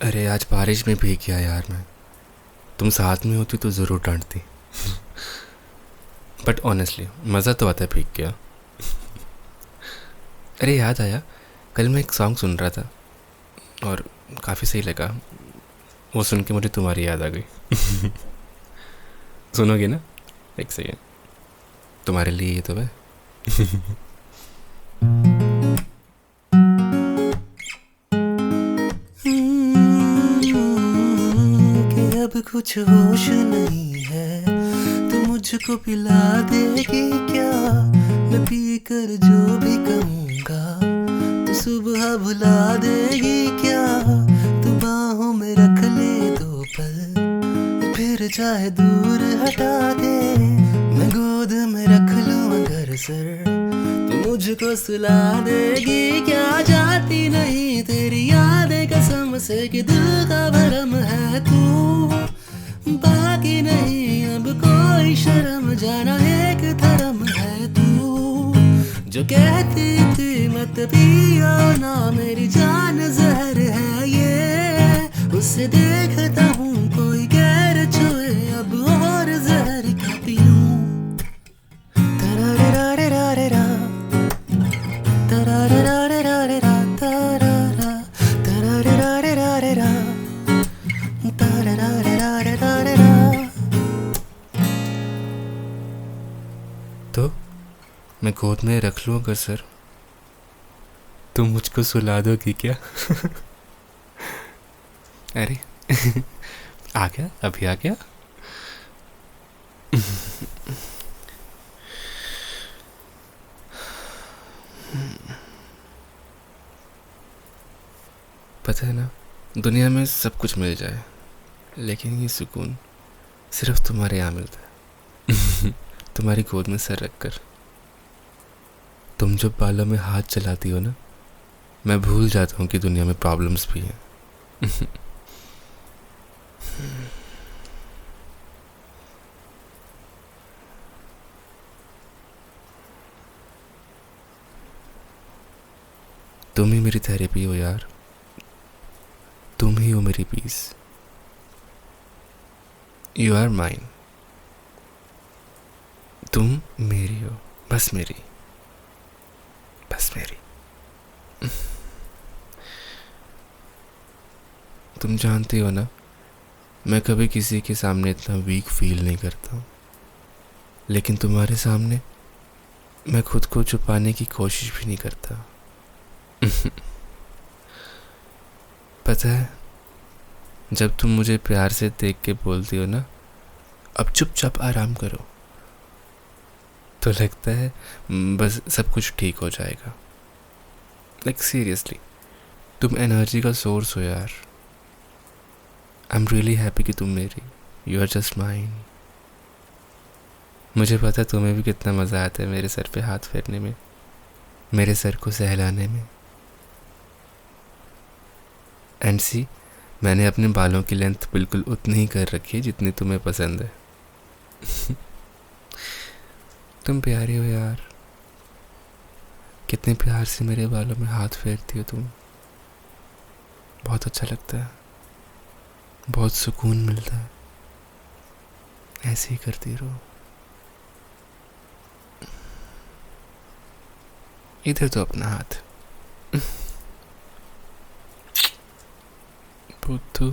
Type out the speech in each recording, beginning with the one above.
अरे आज बारिश में भीग गया यार मैं। तुम साथ में होती तो ज़रूर डांटती। बट ऑनेस्टली मज़ा तो आता है भीग गया। अरे याद आया, कल मैं एक सॉन्ग सुन रहा था और काफ़ी सही लगा। वो सुन के मुझे तुम्हारी याद आ गई। सुनोगे ना? एक सेकेंड, तुम्हारे लिए ये तो है। कि अब कुछ होश नहीं है तो मुझको पिला देगी क्या? मैं पी कर जो भी कहूँगा तो सुबह भुला देगी क्या? तू बाहों में रख ले दो पल, फिर चाहे दूर हटा दे। मैं गोद में रख लूँ अगर सर, तो मुझको सुला देगी क्या? जाती नहीं तेरी यादें कसम से कि दिल का भरम है तू। बाकी नहीं अब कोई शर्म, जाना एक धर्म है तू। जो कहती थी मत पियो ना, मेरी जान जहर है ये। उसे देखता हूँ कोई गैर छुए, अब और जहर का पीऊं। तरारेरारेरारेरा, तरारेरारेरारेरा, तरारा, तरारेरारेरारेरा, तरारेरारेरारेरा। तो मैं गोद में रख लूँ अगर सर, तुम मुझको सुला दोगी क्या? अरे आ गया, अभी आ गया। पता है ना, दुनिया में सब कुछ मिल जाए लेकिन ये सुकून सिर्फ तुम्हारे यहाँ मिलता है। तुम्हारी गोद में सर रखकर। तुम जब बालों में हाथ चलाती हो ना, मैं भूल जाता हूँ कि दुनिया में प्रॉब्लम्स भी हैं। तुम ही मेरी थेरेपी हो यार, तुम ही हो मेरी पीस। You are mine. तुम मेरी हो, बस मेरी, बस मेरी। तुम जानती हो ना, मैं कभी किसी के सामने इतना वीक फील नहीं करता हूँ, लेकिन तुम्हारे सामने मैं खुद को छुपाने की कोशिश भी नहीं करता। पता है, जब तुम मुझे प्यार से देख के बोलती हो ना, अब चुपचाप आराम करो, तो लगता है बस सब कुछ ठीक हो जाएगा। लाइक सीरियसली, तुम एनर्जी का सोर्स हो यार। आई एम रियली हैप्पी कि तुम मेरी, यू आर जस्ट माइन। मुझे पता है तुम्हें भी कितना मज़ा आता है मेरे सर पे हाथ फेरने में, मेरे सर को सहलाने में। एंड सी, मैंने अपने बालों की लेंथ बिल्कुल उतनी ही कर रखी है जितनी तुम्हें पसंद है। तुम प्यारी हो यार, कितने प्यार से मेरे बालों में हाथ फेरती हो तुम। बहुत अच्छा लगता है, बहुत सुकून मिलता है। ऐसे ही करती रहो। इधर तो अपना हाथ। बुद्धू।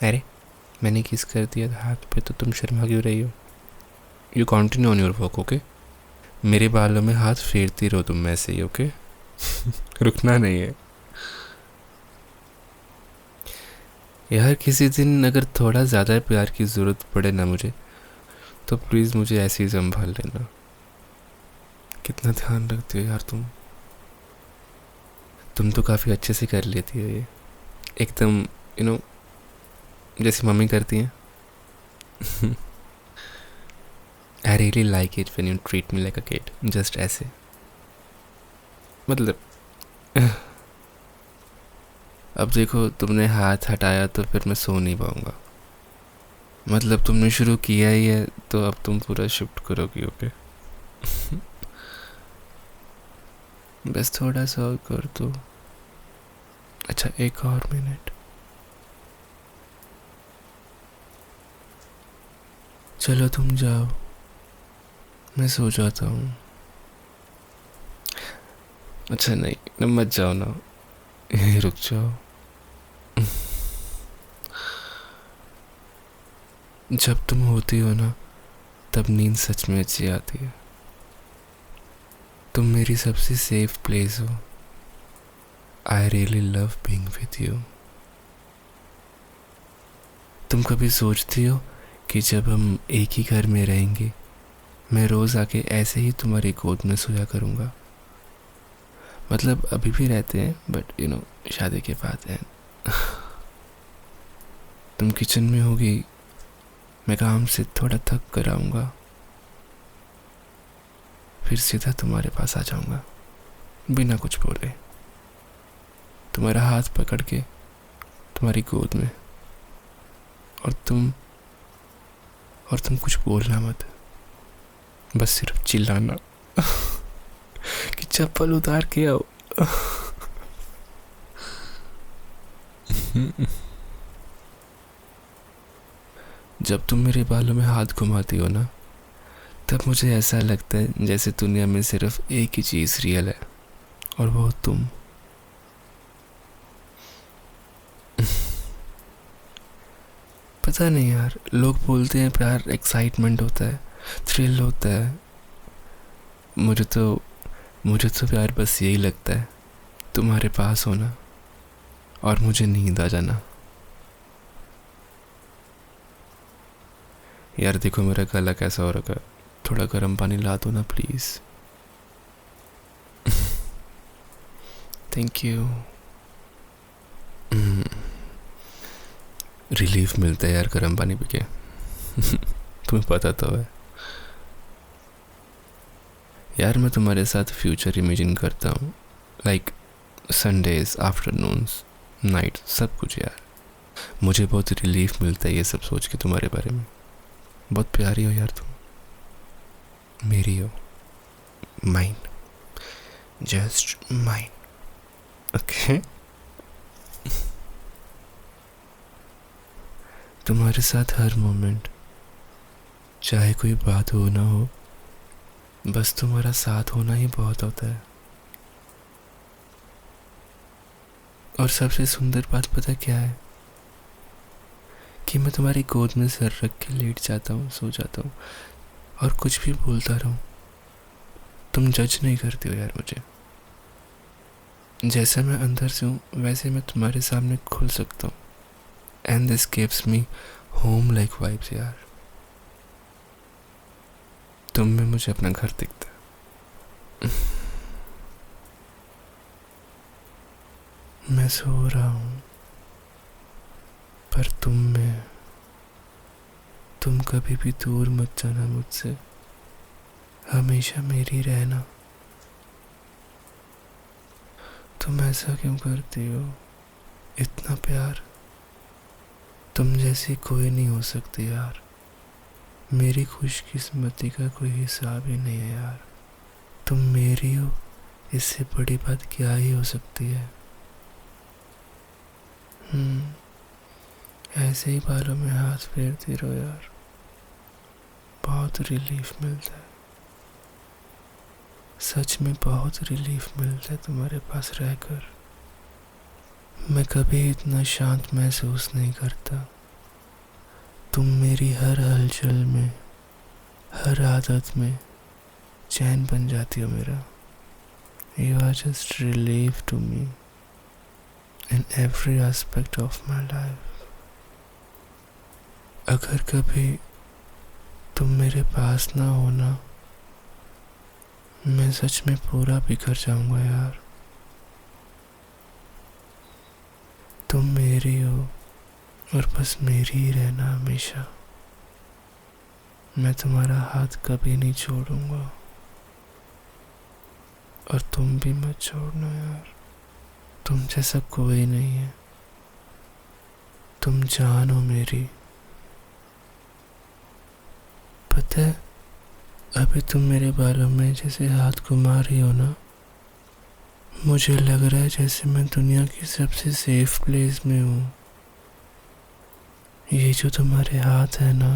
अरे मैंने किस कर दिया था हाथ पे, तो तुम शर्मा क्यों रही हो? You continue on your work, okay? मेरे बालों में हाथ फेरती रहो तुम ऐसे ही, ओके? रुकना नहीं है यार। किसी दिन अगर थोड़ा ज़्यादा प्यार की ज़रूरत पड़े ना मुझे, तो प्लीज़ मुझे ऐसे ही संभाल लेना। कितना ध्यान रखती हो यार तुम तो काफ़ी अच्छे से कर लेती हो ये, एकदम यू नो जैसी मम्मी करती हैं। I really like it when you treat me like a kid, just ऐसे। मतलब अब देखो, तुमने हाथ हटाया तो फिर मैं सो नहीं पाऊँगा। मतलब तुमने शुरू किया ही है तो अब तुम पूरा शिफ्ट करोगी, ओके? बस थोड़ा सा और कर दो, अच्छा, एक और मिनट। चलो तुम जाओ, मैं सो जाता हूँ। अच्छा नहीं, न मत जाओ ना, यहीं रुक जाओ। जब तुम होती हो ना, तब नींद सच में अच्छी आती है। तुम मेरी सबसे सेफ प्लेस हो। I really love being with you. तुम कभी सोचती हो कि जब हम एक ही घर में रहेंगे, मैं रोज आके ऐसे ही तुम्हारी गोद में सोया करूँगा? मतलब अभी भी रहते हैं, बट शादी के बाद है। तुम किचन में होगी, मैं काम से थोड़ा थक कर आऊँगा, फिर सीधा तुम्हारे पास आ जाऊँगा बिना कुछ बोले, तुम्हारा हाथ पकड़ के तुम्हारी गोद में। और तुम कुछ बोलना मत, बस सिर्फ चिल्लाना कि चप्पल उतार के आओ। जब तुम मेरे बालों में हाथ घुमाती हो ना, तब मुझे ऐसा लगता है जैसे दुनिया में सिर्फ एक ही चीज़ रियल है, और वो तुम। पता नहीं यार, लोग बोलते हैं प्यार एक्साइटमेंट होता है, थ्रिल होता है। मुझे तो प्यार बस यही लगता है, तुम्हारे पास होना और मुझे नींद आ जाना। यार देखो मेरा गला कैसा हो रखा है, थोड़ा गर्म पानी ला दो ना प्लीज। Thank you. रिलीफ मिलता है यार गर्म पानी पी के। तुम्हें पता तो है यार, मैं तुम्हारे साथ फ्यूचर इमेजिन करता हूँ, लाइक संडेज, आफ्टरनून्स, नाइट, सब कुछ यार। मुझे बहुत रिलीफ मिलता है ये सब सोच के तुम्हारे बारे में। बहुत प्यारी हो यार तुम, मेरी हो, माइन, जस्ट माइन। ओके। तुम्हारे साथ हर मोमेंट, चाहे कोई बात हो ना हो, बस तुम्हारा साथ होना ही बहुत होता है। और सबसे सुंदर बात पता क्या है? कि मैं तुम्हारी गोद में सर रख के लेट जाता हूँ, सो जाता हूँ, और कुछ भी बोलता रहूँ, तुम जज नहीं करती हो यार मुझे। जैसा मैं अंदर से हूँ वैसे मैं तुम्हारे सामने खुल सकता हूँ। And this gives me home like vibes यार। तुम में मुझे अपना घर दिखता है। मैं सो रहा हूँ, पर तुम कभी भी दूर मत जाना मुझसे, हमेशा मेरी रहना। तुम ऐसा क्यों करती हो? इतना प्यार तुम जैसी कोई नहीं हो सकती यार। मेरी खुशकिस्मती का कोई हिसाब ही नहीं है यार। तुम मेरी हो, इससे बड़ी बात क्या ही हो सकती है। ऐसे ही बालों में हाथ फेरती रहो यार, बहुत रिलीफ मिलता है। सच में बहुत रिलीफ मिलता है तुम्हारे पास रहकर। मैं कभी इतना शांत महसूस नहीं करता। तुम मेरी हर हलचल में, हर आदत में चैन बन जाती हो मेरा। You are just relief to me in every aspect of my life. अगर कभी तुम मेरे पास ना हो ना, मैं सच में पूरा बिखर जाऊंगा यार। तुम मेरी हो और बस मेरी ही रहना हमेशा। मैं तुम्हारा हाथ कभी नहीं छोड़ूंगा, और तुम भी मत छोड़ना यार। तुम जैसा कोई नहीं है, तुम जान हो मेरी। पता है, अभी तुम मेरे बालों में जैसे हाथ घुमा रही हो ना, मुझे लग रहा है जैसे मैं दुनिया की सबसे सेफ प्लेस में हूँ। ये जो तुम्हारे हाथ है ना,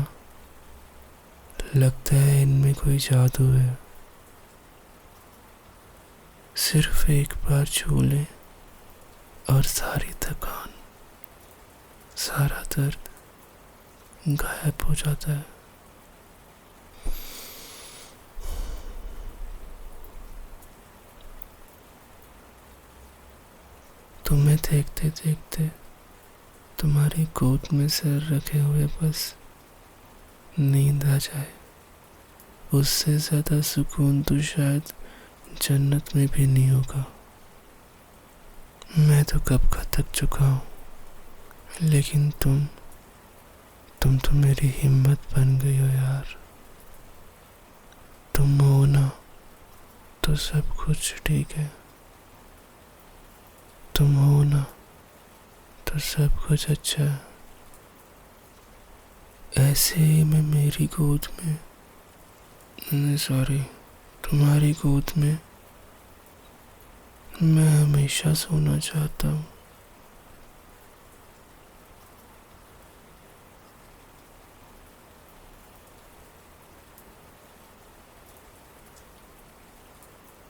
लगता है इनमें कोई जादू है। सिर्फ एक बार छू ले और सारी थकान, सारा दर्द गायब हो जाता है। तुम्हें देखते देखते तुम्हारी गोद में सिर रखे हुए बस नींद आ जाए। उससे ज्यादा सुकून तो शायद जन्नत में भी नहीं होगा। मैं तो कब का थक चुका हूँ, लेकिन तुम तो मेरी हिम्मत बन गई हो यार। तुम हो ना तो सब कुछ ठीक है। तुम हो ना तो सब कुछ अच्छा है। ऐसे ही मैं मेरी गोद में, सॉरी, तुम्हारी गोद में मैं हमेशा सोना चाहता हूँ।